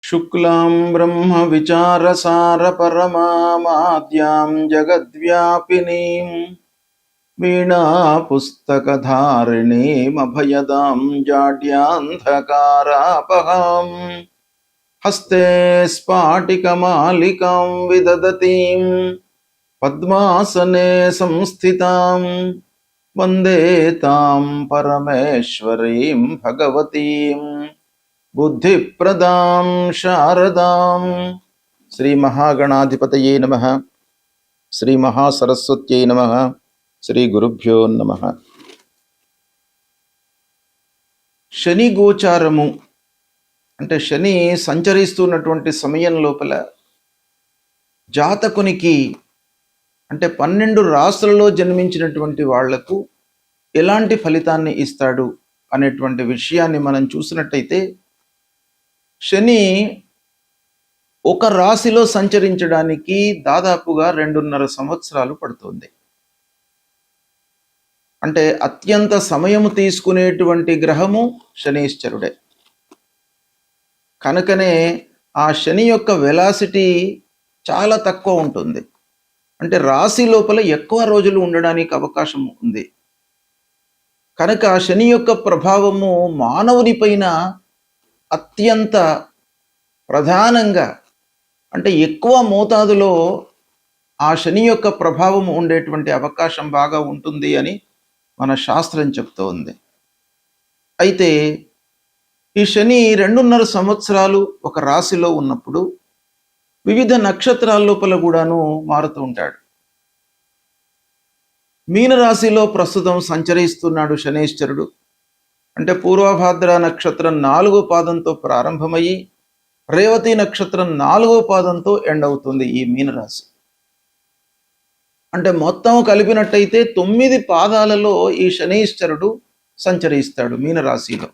शुक्लां ब्रह्म विचारसारपरमामाद्यां जगद्व्यापिनीं वीणापुस्तकधारिणीमभयदां जाड्यान्धकारापहां हस्ते स्फाटिकमालिकां विदधतीं पद्मासने संस्थितां वन्दे तां परमेश्वरीं भगवतीं बुद्धिप्रदां शारदां। श्री महागणाधिपतये नमः। श्री महासरस्वत्यै नमः। శ్రీ గురుభ్యో నమః. శని గోచారము అంటే శని సంచరిస్తున్నటువంటి సమయం లోపల జాతకునికి అంటే 12 రాశులలో జన్మించినటువంటి వాళ్లకు ఎలాంటి ఫలితాన్ని ఇస్తాడు అనేటువంటి విషయాన్ని మనం చూసినట్టయితే, శని ఒక రాశిలో సంచరించడానికి దాదాపుగా 2.5 సంవత్సరాలు పడుతుంది. అంటే అత్యంత సమయము తీసుకునేటువంటి గ్రహము శనీశ్వరుడే. కనుకనే ఆ శని యొక్క వెలాసిటీ చాలా తక్కువ ఉంటుంది. అంటే రాశి లోపల ఎక్కువ రోజులు ఉండడానికి అవకాశం ఉంది. కనుక శని యొక్క ప్రభావము మానవుని పైన అత్యంత ప్రధానంగా అంటే ఎక్కువ మోతాదులో ఆ శని యొక్క ప్రభావం ఉండేటువంటి అవకాశం బాగా ఉంటుంది అని మన శాస్త్రం చెప్తూ ఉంది. అయితే ఈ శని 2.5 సంవత్సరాలు ఒక రాశిలో ఉన్నప్పుడు వివిధ నక్షత్రాల లోపల కూడాను మారుతూ ఉంటాడు. మీనరాశిలో ప్రస్తుతం సంచరిస్తున్నాడు శనీశ్వరుడు. అంటే పూర్వభాద్ర నక్షత్రం 4వ పాదంతో ప్రారంభమయ్యి రేవతి నక్షత్రం 4వ పాదంతో ఎండ్ అవుతుంది ఈ మీనరాశి. అంటే మొత్తం కలిపినట్టయితే 9 పాదాలలో ఈ శనీశ్వరుడు సంచరిస్తాడు మీనరాశిలో.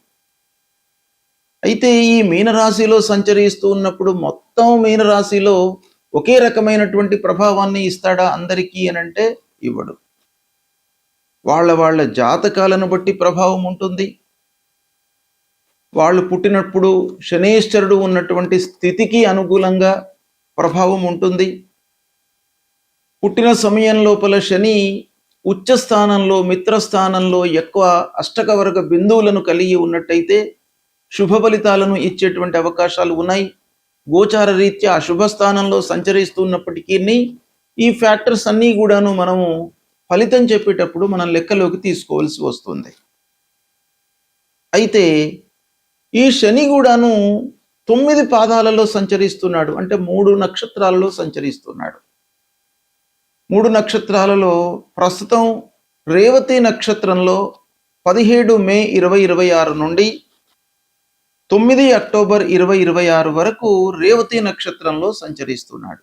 అయితే ఈ మీనరాశిలో సంచరిస్తూ ఉన్నప్పుడు మొత్తం మీనరాశిలో ఒకే రకమైనటువంటి ప్రభావాన్ని ఇస్తాడా అందరికీ అనంటే ఇవ్వడు. వాళ్ళ జాతకాలను బట్టి ప్రభావం ఉంటుంది. వాళ్ళు పుట్టినప్పుడు శనీశ్వరుడు ఉన్నటువంటి స్థితికి అనుకూలంగా ప్రభావం ఉంటుంది. పుట్టిన సమయం లోపల శని ఉచ్చస్థానంలో మిత్రస్థానంలో ఎక్కువ అష్టకవర్గ బిందువులను కలిగి ఉన్నట్టయితే శుభ ఫలితాలను ఇచ్చేటువంటి అవకాశాలు ఉన్నాయి. గోచార రీత్యా శుభస్థానంలో సంచరిస్తున్నప్పటికీ ఈ ఫ్యాక్టర్స్ అన్నీ కూడాను మనము ఫలితం చెప్పేటప్పుడు మనం లెక్కలోకి తీసుకోవాల్సి వస్తుంది. అయితే ఈ శని కూడాను 9 పాదాలలో సంచరిస్తున్నాడు. అంటే 3 నక్షత్రాలలో సంచరిస్తున్నాడు. 3 నక్షత్రాలలో ప్రస్తుతం రేవతి నక్షత్రంలో 17 మే 2026 నుండి 9 అక్టోబర్ 2026 వరకు రేవతి నక్షత్రంలో సంచరిస్తున్నాడు.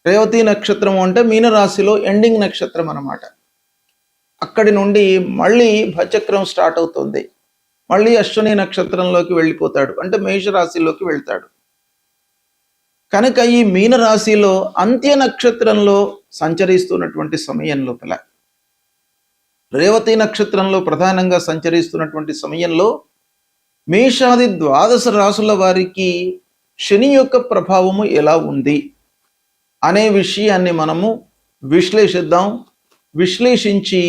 రేవతి నక్షత్రం అంటే మీనరాశిలో ఎండింగ్ నక్షత్రం అన్నమాట. అక్కడి నుండి మళ్ళీ భచక్రం స్టార్ట్ అవుతుంది. మళ్ళీ అశ్విని నక్షత్రంలోకి వెళ్ళిపోతాడు. అంటే మేషరాశిలోకి వెళ్తాడు. కనుక ఈ మీనరాశిలో అంత్య నక్షత్రంలో సంచరిస్తున్నటువంటి సమయం లోపల రేవతి నక్షత్రంలో ప్రధానంగా సంచరిస్తున్నటువంటి సమయంలో మేషాది 12 రాశుల వారికి శని యొక్క ప్రభావము ఎలా ఉంది అనే విషయాన్ని మనము విశ్లేషిద్దాం. విశ్లేషించి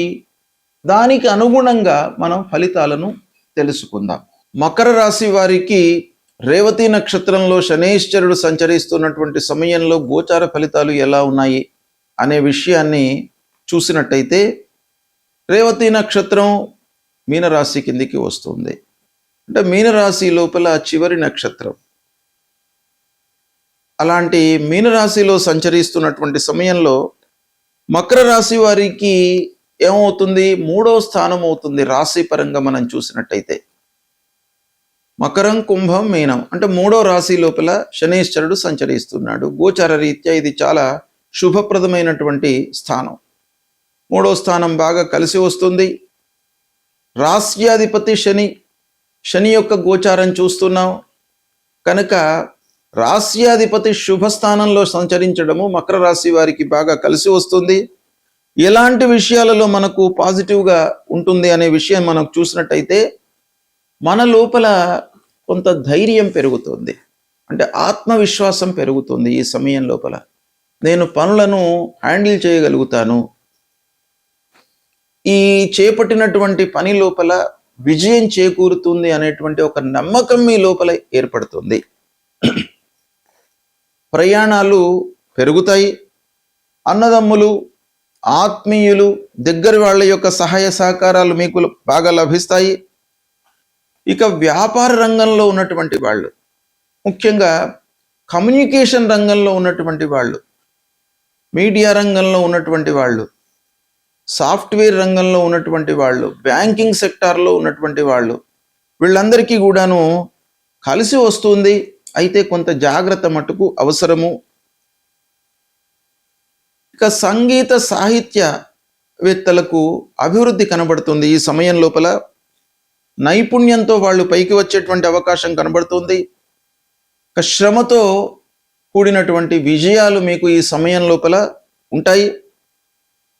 దానికి అనుగుణంగా మనం ఫలితాలను తెలుసుకుందాం. మకర రాశి వారికి రేవతి నక్షత్రంలో శనీశ్వరుడు సంచరిస్తున్నటువంటి సమయంలో గోచార ఫలితాలు ఎలా ఉన్నాయి అనే విషయాన్ని చూసినట్టయితే, రేవతి నక్షత్రం మీనరాశి కిందికి వస్తుంది. అంటే మీనరాశి లోపల చివరి నక్షత్రం. అలాంటి మీనరాశిలో సంచరిస్తున్నటువంటి సమయంలో మకర రాశి వారికి ఏమవుతుంది? 3వ స్థానం అవుతుంది రాశి పరంగా మనం చూసినట్టయితే. మకరం, కుంభం, మీనం అంటే 3వ రాశి లోపల శనీశ్వరుడు సంచరిస్తున్నాడు. గోచార రీత్యా ఇది చాలా శుభప్రదమైనటువంటి స్థానం. 3వ స్థానం బాగా కలిసి వస్తుంది. రాశ్యాధిపతి శని యొక్క గోచారం చూస్తున్నాం కనుక రాశ్యాధిపతి శుభస్థానంలో సంచరించడము మకర రాశి వారికి బాగా కలిసి వస్తుంది. ఎలాంటి విషయాలలో మనకు పాజిటివ్గా ఉంటుంది అనే విషయం మనం చూసినట్టయితే, మన లోపల కొంత ధైర్యం పెరుగుతుంది. అంటే ఆత్మవిశ్వాసం పెరుగుతుంది ఈ సమయం లోపల. నేను పనులను హ్యాండిల్ చేయగలుగుతాను, ఈ చేపట్టినటువంటి పని లోపల విజయం చేకూరుతుంది అనేటువంటి ఒక నమ్మకం మీ లోపల ఏర్పడుతుంది. ప్రయాణాలు పెరుగుతాయి. అన్నదమ్ములు, ఆత్మీయులు, దగ్గరి వాళ్ళ యొక్క సహాయ సహకారాలు మీకు బాగా లభిస్తాయి. ఇక వ్యాపార రంగంలో ఉన్నటువంటి వాళ్ళు, ముఖ్యంగా కమ్యూనికేషన్ రంగంలో ఉన్నటువంటి వాళ్ళు, మీడియా రంగంలో ఉన్నటువంటి వాళ్ళు, సాఫ్ట్వేర్ రంగంలో ఉన్నటువంటి వాళ్ళు, బ్యాంకింగ్ సెక్టార్లో ఉన్నటువంటి వాళ్ళు, వీళ్ళందరికీ కూడాను కలిసి వస్తుంది. అయితే కొంత జాగ్రత్త మటుకు అవసరము. ఇక సంగీత సాహిత్యవేత్తలకు అభివృద్ధి కనబడుతుంది ఈ సమయం లోపల. నైపుణ్యంతో వాళ్ళు పైకి వచ్చేటువంటి అవకాశం కనబడుతుంది. ఇక శ్రమతో కూడినటువంటి విజయాలు మీకు ఈ సమయం లోపల ఉంటాయి.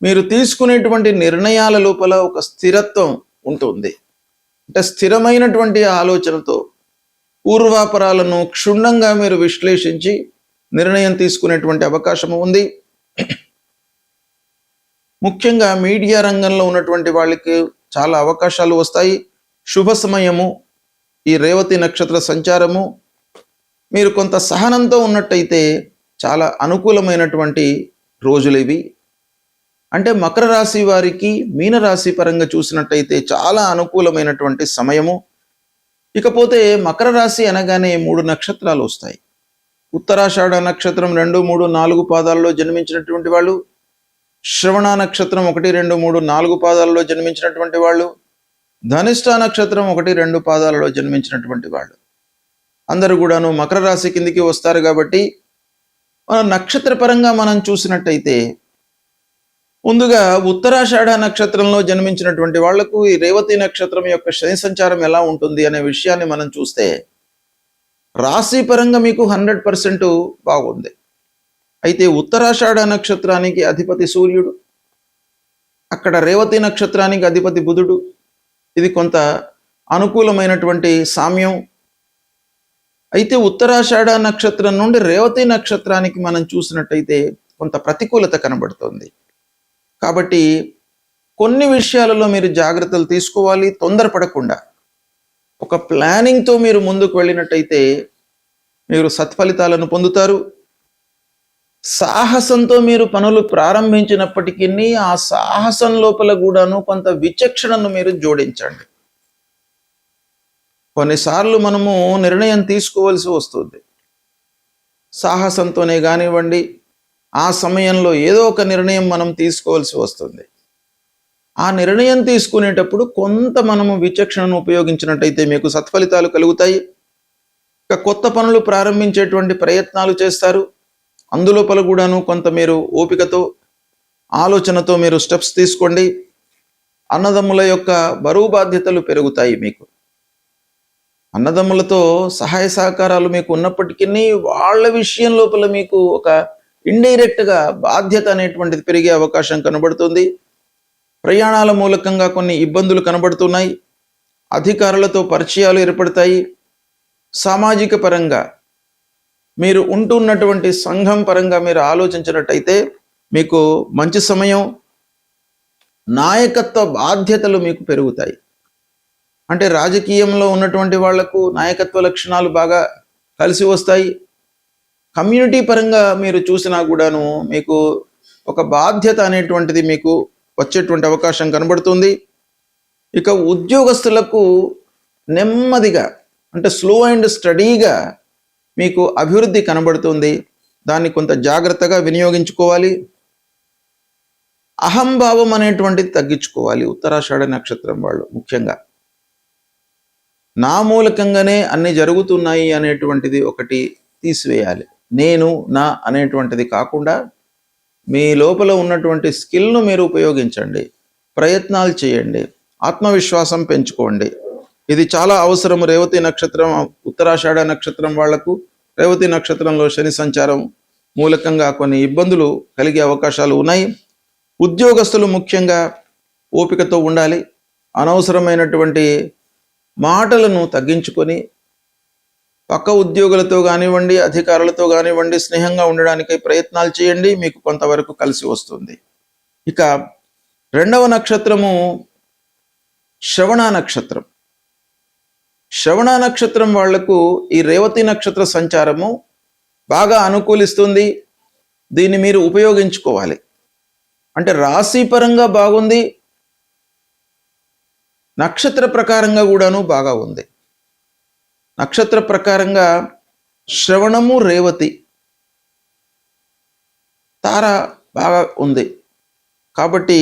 మీరు తీసుకునేటువంటి నిర్ణయాల లోపల ఒక స్థిరత్వం ఉంటుంది. అంటే స్థిరమైనటువంటి ఆలోచనతో పూర్వాపరాలను క్షుణ్ణంగా మీరు విశ్లేషించి నిర్ణయం తీసుకునేటువంటి అవకాశం ఉంది. ముఖ్యంగా మీడియా రంగంలో ఉన్నటువంటి వాళ్ళకి చాలా అవకాశాలు వస్తాయి. శుభ సమయము ఈ రేవతి నక్షత్ర సంచారము. మీరు కొంత సహనంతో ఉన్నట్టయితే చాలా అనుకూలమైనటువంటి రోజులు ఇవి. అంటే మకర రాశి వారికి మీనరాశి పరంగా చూసినట్టయితే చాలా అనుకూలమైనటువంటి సమయము. ఇకపోతే మకర రాశి అనగానే 3 నక్షత్రాలు వస్తాయి. ఉత్తరాషాఢ నక్షత్రం 2, 3, 4 పాదాల్లో జన్మించినటువంటి వాళ్ళు, శ్రవణ నక్షత్రం 1, 2, 3, 4 పాదాలలో జన్మించినటువంటి వాళ్ళు, ధనిష్ట నక్షత్రం 1, 2 పాదాలలో జన్మించినటువంటి వాళ్ళు అందరూ కూడాను మకర రాశి కిందికి వస్తారు. కాబట్టి మన నక్షత్ర పరంగా మనం చూసినట్టయితే ముందుగా ఉత్తరాషాఢ నక్షత్రంలో జన్మించినటువంటి వాళ్లకు ఈ రేవతి నక్షత్రం యొక్క శని సంచారం ఎలా ఉంటుంది అనే విషయాన్ని మనం చూస్తే రాశి పరంగా మీకు 100% బాగుంది. అయితే ఉత్తరాషాఢ నక్షత్రానికి అధిపతి సూర్యుడు, అక్కడ రేవతి నక్షత్రానికి అధిపతి బుధుడు. ఇది కొంత అనుకూలమైనటువంటి సామ్యం. అయితే ఉత్తరాషాఢ నక్షత్రం నుండి రేవతి నక్షత్రానికి మనం చూసినట్టయితే కొంత ప్రతికూలత కనబడుతుంది. కాబట్టి కొన్ని విషయాలలో మీరు జాగ్రత్తలు తీసుకోవాలి. తొందరపడకుండా ఒక ప్లానింగ్తో మీరు ముందుకు వెళ్ళినట్టయితే మీరు సత్ఫలితాలను పొందుతారు. సాహసంతో మీరు పనులు ప్రారంభించినప్పటికీ ఆ సాహసం లోపల కూడాను కొంత విచక్షణను మీరు జోడించండి. కొన్నిసార్లు మనము నిర్ణయం తీసుకోవాల్సి వస్తుంది. సాహసంతోనే కానివ్వండి, ఆ సమయంలో ఏదో ఒక నిర్ణయం మనం తీసుకోవాల్సి వస్తుంది. ఆ నిర్ణయం తీసుకునేటప్పుడు కొంత మనము విచక్షణను ఉపయోగించినట్టయితే మీకు సత్ఫలితాలు కలుగుతాయి. ఇక కొత్త పనులు ప్రారంభించేటువంటి ప్రయత్నాలు చేస్తారు. అందులోపల కూడాను కొంత మీరు ఓపికతో, ఆలోచనతో మీరు స్టెప్స్ తీసుకోండి. అన్నదమ్ముల యొక్క బరువు బాధ్యతలు పెరుగుతాయి. మీకు అన్నదమ్ములతో సహాయ సహకారాలు మీకు ఉన్నప్పటికీ వాళ్ళ విషయం లోపల మీకు ఒక ఇండైరెక్ట్గా బాధ్యత అనేటువంటిది పెరిగే అవకాశం కనబడుతుంది. ప్రయాణాల మూలకంగా కొన్ని ఇబ్బందులు కనబడుతున్నాయి. అధికారులతో పరిచయాలు ఏర్పడతాయి. సామాజిక పరంగా మీరు ఉంటున్నటువంటి సంఘం పరంగా మీరు ఆలోచించినట్టయితే మీకు మంచి సమయం. నాయకత్వ బాధ్యతలు మీకు పెరుగుతాయి. అంటే రాజకీయంలో ఉన్నటువంటి వాళ్లకు నాయకత్వ లక్షణాలు బాగా కలిసి వస్తాయి. కమ్యూనిటీ పరంగా మీరు చూసినా కూడాను మీకు ఒక బాధ్యత అనేటువంటిది మీకు వచ్చేటువంటి అవకాశం కనబడుతుంది. ఇక ఉద్యోగస్తులకు నెమ్మదిగా, అంటే స్లో అండ్ స్టడీగా మీకు అభివృద్ధి కనబడుతుంది. దాన్ని కొంత జాగ్రత్తగా వినియోగించుకోవాలి. అహంభావం అనేటువంటిది తగ్గించుకోవాలి. ఉత్తరాషాఢ నక్షత్రం వాళ్ళు ముఖ్యంగా నా మూలకంగానే అన్ని జరుగుతున్నాయి అనేటువంటిది ఒకటి తీసివేయాలి. నేను నా అనేటువంటిది కాకుండా మీ లోపల ఉన్నటువంటి స్కిల్ను మీరు ఉపయోగించండి, ప్రయత్నాలు చేయండి, ఆత్మవిశ్వాసం పెంచుకోండి. ఇది చాలా అవసరం. రేవతి నక్షత్రం, ఉత్తరాషాఢ నక్షత్రం వాళ్లకు రేవతి నక్షత్రంలో శని సంచారం మూలకంగా కొన్ని ఇబ్బందులు కలిగే అవకాశాలు ఉన్నాయి. ఉద్యోగస్తులు ముఖ్యంగా ఓపికతో ఉండాలి. అనవసరమైనటువంటి మాటలను తగ్గించుకొని పక్క ఉద్యోగులతో కానివ్వండి, అధికారులతో కానివ్వండి, స్నేహంగా ఉండడానికి ప్రయత్నాలు చేయండి, మీకు కొంతవరకు కలిసి వస్తుంది. ఇక రెండవ నక్షత్రము శ్రవణ నక్షత్రం. శ్రవణ నక్షత్రం వాళ్లకు ఈ రేవతి నక్షత్ర సంచారము బాగా అనుకూలిస్తుంది. దీన్ని మీరు ఉపయోగించుకోవాలి. అంటే రాశి పరంగా బాగుంది, నక్షత్ర ప్రకారంగా కూడాను బాగా ఉంది. నక్షత్ర ప్రకారంగా శ్రవణము, రేవతి తార బాగా ఉంది. కాబట్టి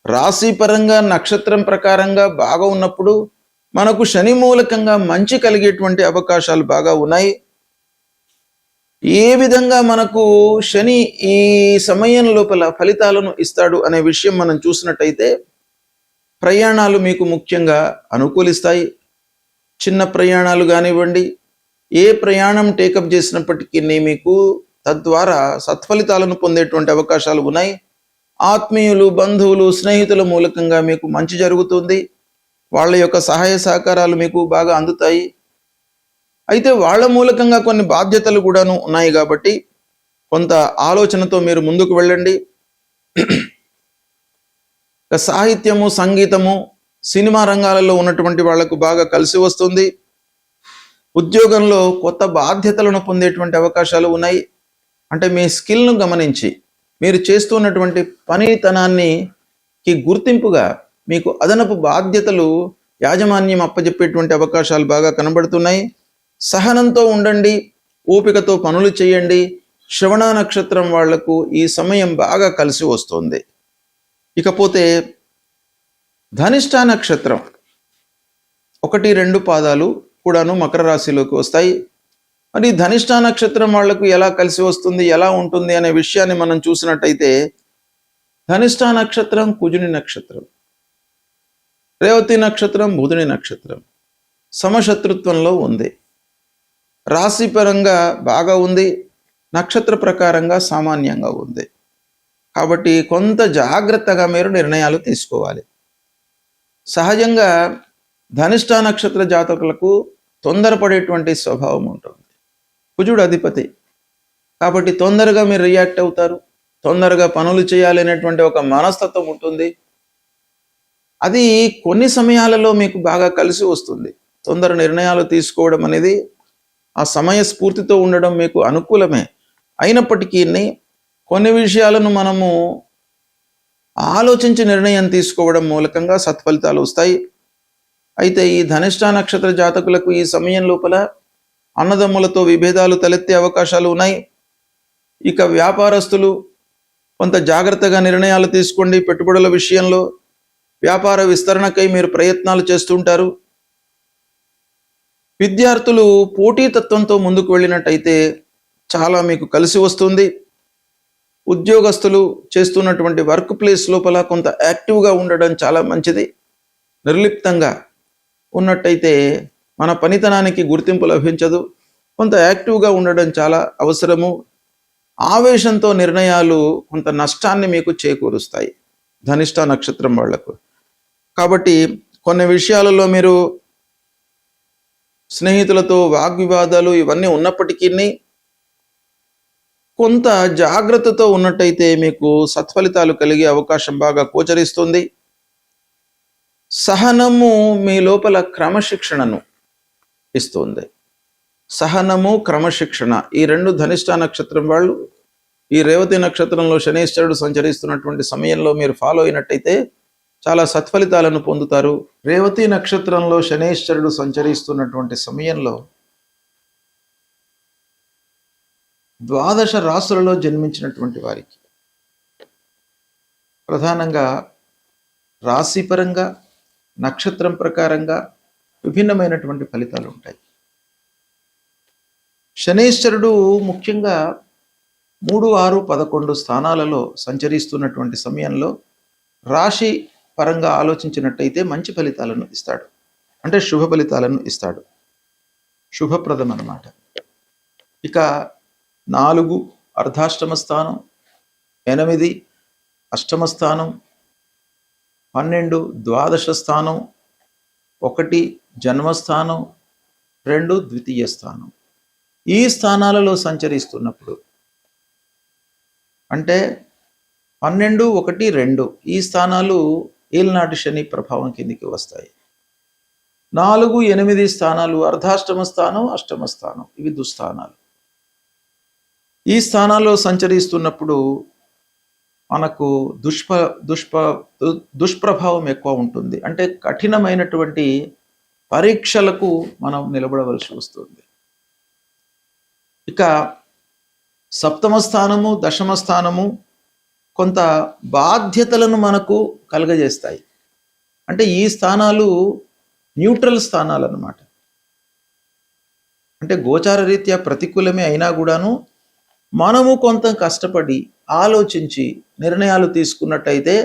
రాశి పరంగా నక్షత్రం ప్రకారంగా బాగా ఉన్నప్పుడు మనకు శని మూలకంగా మంచి కలిగేటువంటి అవకాశాలు బాగా ఉన్నాయి. ఏ విధంగా మనకు శని ఈ సమయం లోపల ఫలితాలను ఇస్తాడు అనే విషయం మనం చూసినట్టయితే, ప్రయాణాలు మీకు ముఖ్యంగా అనుకూలిస్తాయి. చిన్న ప్రయాణాలు కానివ్వండి, ఏ ప్రయాణం టేకప్ చేసినప్పటికీ మీకు తద్వారా సత్ఫలితాలను పొందేటువంటి అవకాశాలు ఉన్నాయి. ఆత్మీయులు, బంధువులు, స్నేహితుల మూలకంగా మీకు మంచి జరుగుతుంది. వాళ్ళ యొక్క సహాయ సహకారాలు మీకు బాగా అందుతాయి. అయితే వాళ్ళ మూలకంగా కొన్ని బాధ్యతలు కూడాను ఉన్నాయి కాబట్టి కొంత ఆలోచనతో మీరు ముందుకు వెళ్ళండి. సాహిత్యము, సంగీతము, సినిమా రంగాలలో ఉన్నటువంటి వాళ్లకు బాగా కలిసి వస్తుంది. ఉద్యోగంలో కొత్త బాధ్యతలను పొందేటువంటి అవకాశాలు ఉన్నాయి. అంటే మీ స్కిల్ను గమనించి మీరు చేస్తున్నటువంటి పనితనానికి గుర్తింపుగా మీకు అదనపు బాధ్యతలు యాజమాన్యం అప్పజెప్పేటువంటి అవకాశాలు బాగా కనబడుతున్నాయి. సహనంతో ఉండండి, ఓపికతో పనులు చేయండి. శ్రవణ నక్షత్రం వాళ్లకు ఈ సమయం బాగా కలిసి వస్తుంది. ఇకపోతే ధనిష్ట నక్షత్రం 1, 2 పాదాలు కూడాను మకర రాశిలోకి వస్తాయి. మరి ధనిష్ట నక్షత్రం వాళ్లకు ఎలా కలిసి వస్తుంది, ఎలా ఉంటుంది అనే విషయాన్ని మనం చూసినట్టయితే, ధనిష్ట నక్షత్రం కుజుని నక్షత్రం, రేవతి నక్షత్రం బుధుని నక్షత్రం, సమశత్రుత్వంలో ఉంది. రాశి పరంగా బాగా ఉంది, నక్షత్ర ప్రకారంగా సామాన్యంగా ఉంది. కాబట్టి కొంత జాగ్రత్తగా మీరు నిర్ణయాలు తీసుకోవాలి. సహజంగా ధనిష్ట నక్షత్ర జాతకులకు తొందరపడేటువంటి స్వభావం ఉంటుంది. కుజుడు అధిపతి కాబట్టి తొందరగా మీరు రియాక్ట్ అవుతారు, తొందరగా పనులు చేయాలనేటువంటి ఒక మనస్తత్వం ఉంటుంది. అది కొన్ని సమయాలలో మీకు బాగా కలిసి వస్తుంది. తొందర నిర్ణయాలు తీసుకోవడం అనేది, ఆ సమయ స్ఫూర్తితో ఉండడం మీకు అనుకూలమే. అయినప్పటికీ కొన్ని విషయాలను మనము ఆలోచించి నిర్ణయం తీసుకోవడం మూలకంగా సత్ఫలితాలు వస్తాయి. అయితే ఈ ధనిష్ట నక్షత్ర జాతకులకు ఈ సమయం లోపల అన్నదమ్ములతో విభేదాలు తలెత్తే అవకాశాలు ఉన్నాయి. ఇక వ్యాపారస్తులు కొంత జాగ్రత్తగా నిర్ణయాలు తీసుకోండి. పెట్టుబడుల విషయంలో వ్యాపార విస్తరణకై మీరు ప్రయత్నాలు చేస్తుంటారు. విద్యార్థులు పోటీతత్వంతో ముందుకు వెళ్ళినట్టయితే చాలా మీకు కలిసి వస్తుంది. ఉద్యోగస్తులు చేస్తున్నటువంటి వర్క్ ప్లేస్ లోపల కొంత యాక్టివ్గా ఉండడం చాలా మంచిది. నిర్లిప్తంగా ఉన్నట్టయితే మన పనితనానికి గుర్తింపు లభించదు. కొంత యాక్టివ్గా ఉండడం చాలా అవసరము. ఆవేశంతో నిర్ణయాలు కొంత నష్టాన్ని మీకు చేకూరుస్తాయి ధనిష్ట నక్షత్రం వాళ్లకు. కాబట్టి కొన్ని విషయాలలో మీరు స్నేహితులతో వాగ్వివాదాలు ఇవన్నీ ఉన్నప్పటికీ కొంత జాగ్రత్తతో ఉన్నట్టయితే మీకు సత్ఫలితాలు కలిగే అవకాశం బాగా గోచరిస్తుంది. సహనము మీ లోపల క్రమశిక్షణను ఇస్తుంది. సహనము, క్రమశిక్షణ ఈ రెండు ధనిష్ట నక్షత్రం వాళ్ళు ఈ రేవతి నక్షత్రంలో శనీశ్వరుడు సంచరిస్తున్నటువంటి సమయంలో మీరు ఫాలో అయినట్టయితే చాలా సత్ఫలితాలను పొందుతారు. రేవతి నక్షత్రంలో శనీశ్వరుడు సంచరిస్తున్నటువంటి సమయంలో 12 రాశులలో జన్మించినటువంటి వారికి ప్రధానంగా రాశిపరంగా, నక్షత్రం ప్రకారంగా విభిన్నమైనటువంటి ఫలితాలు ఉంటాయి. శనీశ్వరుడు ముఖ్యంగా 3, 6, 11 స్థానాలలో సంచరిస్తున్నటువంటి సమయంలో రాశి పరంగా ఆలోచించినట్టయితే మంచి ఫలితాలను ఇస్తాడు. అంటే శుభ ఫలితాలను ఇస్తాడు, శుభప్రదం అన్నమాట. ఇక 4 అర్ధాష్టమ స్థానం, 8 అష్టమ స్థానం, 12 ద్వాదశ స్థానం, 1 జన్మస్థానం, 2 ద్వితీయ స్థానం. ఈ స్థానాలలో సంచరిస్తున్నప్పుడు అంటే 12, 1, 2 ఈ స్థానాలు ఏలినాటి శని ప్రభావం కిందికి వస్తాయి. 4, 8 స్థానాలు అర్ధాష్టమ స్థానం, అష్టమ స్థానం, ఇవి దుస్థానాలు. ఈ స్థానాల్లో సంచరిస్తున్నప్పుడు మనకు దుష్ప్రభావం ఎక్కువ ఉంటుంది. అంటే కఠినమైనటువంటి పరీక్షలకు మనం నిలబడవలసి వస్తుంది. ఇక సప్తమ స్థానము, దశమ స్థానము కొంత బాధ్యతలను మనకు కలుగజేస్తాయి. అంటే ఈ స్థానాలు న్యూట్రల్ స్థానాలు అన్నమాట. అంటే గోచార రీత్యా ప్రతికూలమే అయినా కూడాను మనము కొంత కష్టపడి ఆలోచించి నిర్ణయాలు తీసుకున్నట్టయితే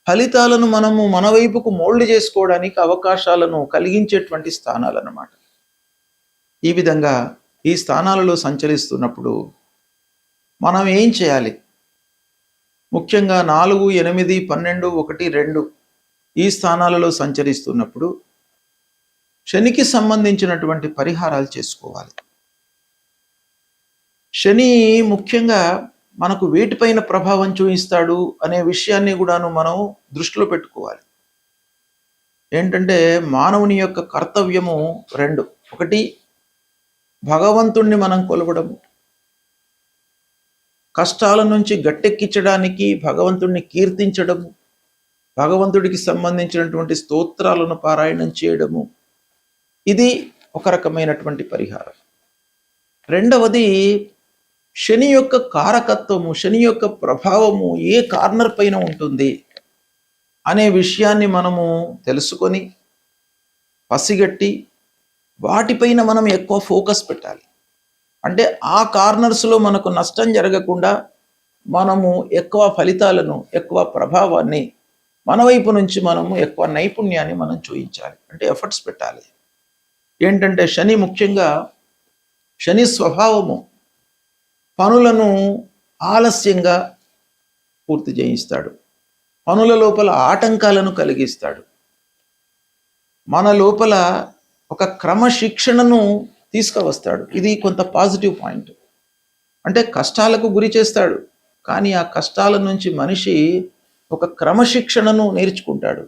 ఫలితాలను మనము మన వైపుకు మోల్డ్ చేసుకోవడానికి అవకాశాలను కలిగించేటువంటి స్థానాలు అన్నమాట. ఈ విధంగా ఈ స్థానాలలో సంచరిస్తున్నప్పుడు మనం ఏం చేయాలి? ముఖ్యంగా 4, 8, 12, 1, 2 ఈ స్థానాలలో సంచరిస్తున్నప్పుడు శనికి సంబంధించినటువంటి పరిహారాలు చేసుకోవాలి. శని ముఖ్యంగా మనకు వేటిపైన ప్రభావం చూపిస్తాడు అనే విషయాన్ని కూడాను మనం దృష్టిలో పెట్టుకోవాలి. ఏంటంటే మానవుని యొక్క కర్తవ్యము 2. 1 భగవంతుణ్ణి మనం కొలవడము, కష్టాల నుంచి గట్టెక్కించడానికి భగవంతుణ్ణి కీర్తించడము, భగవంతుడికి సంబంధించినటువంటి స్తోత్రాలను పారాయణం చేయడము, ఇది ఒక రకమైనటువంటి పరిహారం. 2వది శని యొక్క కారకత్వము, శని యొక్క ప్రభావము ఏ కార్నర్ పైన ఉంటుంది అనే విషయాన్ని మనము తెలుసుకొని పసిగట్టి వాటిపైన మనం ఎక్కువ ఫోకస్ పెట్టాలి. అంటే ఆ కార్నర్స్లో మనకు నష్టం జరగకుండా మనము ఎక్కువ ఫలితాలను, ఎక్కువ ప్రభావాన్ని మన వైపు నుంచి మనము ఎక్కువ నైపుణ్యాన్ని మనం చూపించాలి. అంటే ఎఫర్ట్స్ పెట్టాలి. ఏంటంటే శని ముఖ్యంగా శని స్వభావము పనులను ఆలస్యంగా పూర్తి చేయిస్తాడు. పనుల లోపల ఆటంకాలను కలిగిస్తాడు. మన లోపల ఒక క్రమశిక్షణను తీసుకువస్తాడు. ఇది కొంత పాజిటివ్ పాయింట్. అంటే కష్టాలకు గురి చేస్తాడు, కానీ ఆ కష్టాల నుంచి మనిషి ఒక క్రమశిక్షణను నేర్చుకుంటాడు.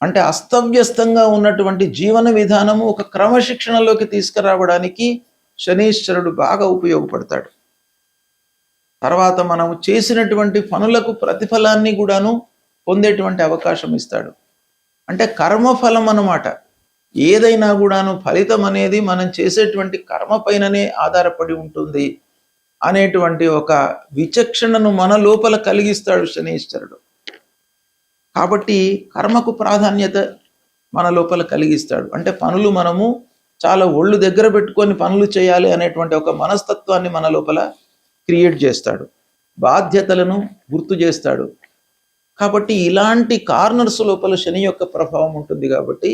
అంటే అస్తవ్యస్తంగా ఉన్నటువంటి జీవన విధానము ఒక క్రమశిక్షణలోకి తీసుకురావడానికి శనీశ్వరుడు బాగా ఉపయోగపడతాడు. తర్వాత మనము చేసినటువంటి పనులకు ప్రతిఫలాన్ని కూడాను పొందేటువంటి అవకాశం ఇస్తాడు. అంటే కర్మఫలం అన్నమాట. ఏదైనా కూడాను ఫలితం అనేది మనం చేసేటువంటి కర్మ పైననే ఆధారపడి ఉంటుంది అనేటువంటి ఒక విచక్షణను మన లోపల కలిగిస్తాడు శనీశ్వరుడు. కాబట్టి కర్మకు ప్రాధాన్యత మన లోపల కలిగిస్తాడు. అంటే పనులు మనము చాలా ఒళ్ళు దగ్గర పెట్టుకొని పనులు చేయాలి అనేటువంటి ఒక మనస్తత్వాన్ని మన లోపల క్రియేట్ చేస్తాడు. బాధ్యతలను గుర్తు చేస్తాడు. కాబట్టి ఇలాంటి కార్నర్స్ లోపల శని యొక్క ప్రభావం ఉంటుంది. కాబట్టి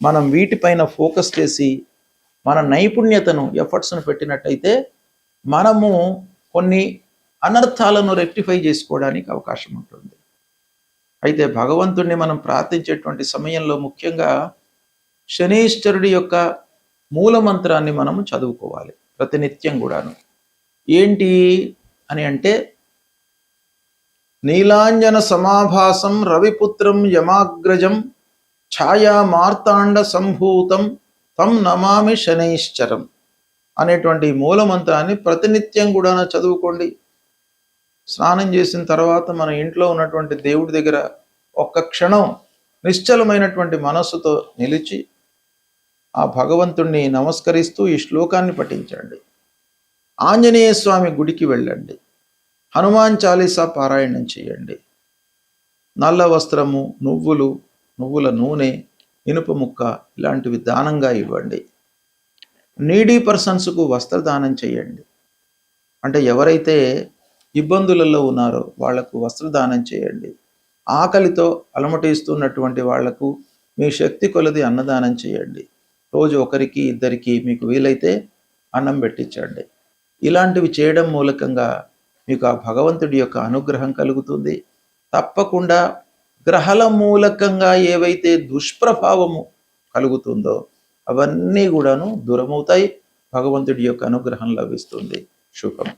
మనం వీటిపైన ఫోకస్ చేసి మన నైపుణ్యతను, ఎఫర్ట్స్ను పెట్టినట్టయితే మనము కొన్ని అనర్థాలను రెక్టిఫై చేసుకోవడానికి అవకాశం ఉంటుంది. అయితే భగవంతుణ్ణి మనం ప్రార్థించేటువంటి సమయంలో ముఖ్యంగా శనీశ్వరుడి యొక్క మూల మంత్రాన్ని మనము చదువుకోవాలి ప్రతినిత్యం కూడాను. ఏంటి అని అంటే నీలాంజన సమాభాసం రవిపుత్రం యమాగ్రజం ఛాయా మార్తాండ సంభూతం తం నమామి శనైశ్చరం అనేటువంటి మూల మంత్రాన్ని ప్రతినిత్యం కూడా చదువుకోండి. స్నానం చేసిన తర్వాత మన ఇంట్లో ఉన్నటువంటి దేవుడి దగ్గర ఒక్క క్షణం నిశ్చలమైనటువంటి మనస్సుతో నిలిచి ఆ భగవంతుణ్ణి నమస్కరిస్తూ ఈ శ్లోకాన్ని పఠించండి. ఆంజనేయ స్వామి గుడికి వెళ్ళండి. హనుమాన్ చాలీసా పారాయణం చేయండి. నల్ల వస్త్రము, నువ్వుల నూనె, ఇనుప ముక్క ఇలాంటివి దానంగా ఇవ్వండి. నీడీ పర్సన్స్కు వస్త్రదానం చేయండి. అంటే ఎవరైతే ఇబ్బందులలో ఉన్నారో వాళ్లకు వస్త్రదానం చేయండి. ఆకలితో అలమటిస్తున్నటువంటి వాళ్లకు మీ శక్తి కొలది అన్నదానం చేయండి. రోజు ఒకరికి ఇద్దరికి మీకు వీలైతే అన్నం పెట్టించండి. ఇలాంటివి చేయడం మూలకంగా మీకు ఆ భగవంతుడి యొక్క అనుగ్రహం కలుగుతుంది. తప్పకుండా గ్రహాల మూలకంగా ఏవైతే దుష్ప్రభావము కలుగుతుందో అవన్నీ కూడాను దూరమవుతాయి. భగవంతుడి యొక్క అనుగ్రహం లభిస్తుంది. శుభం.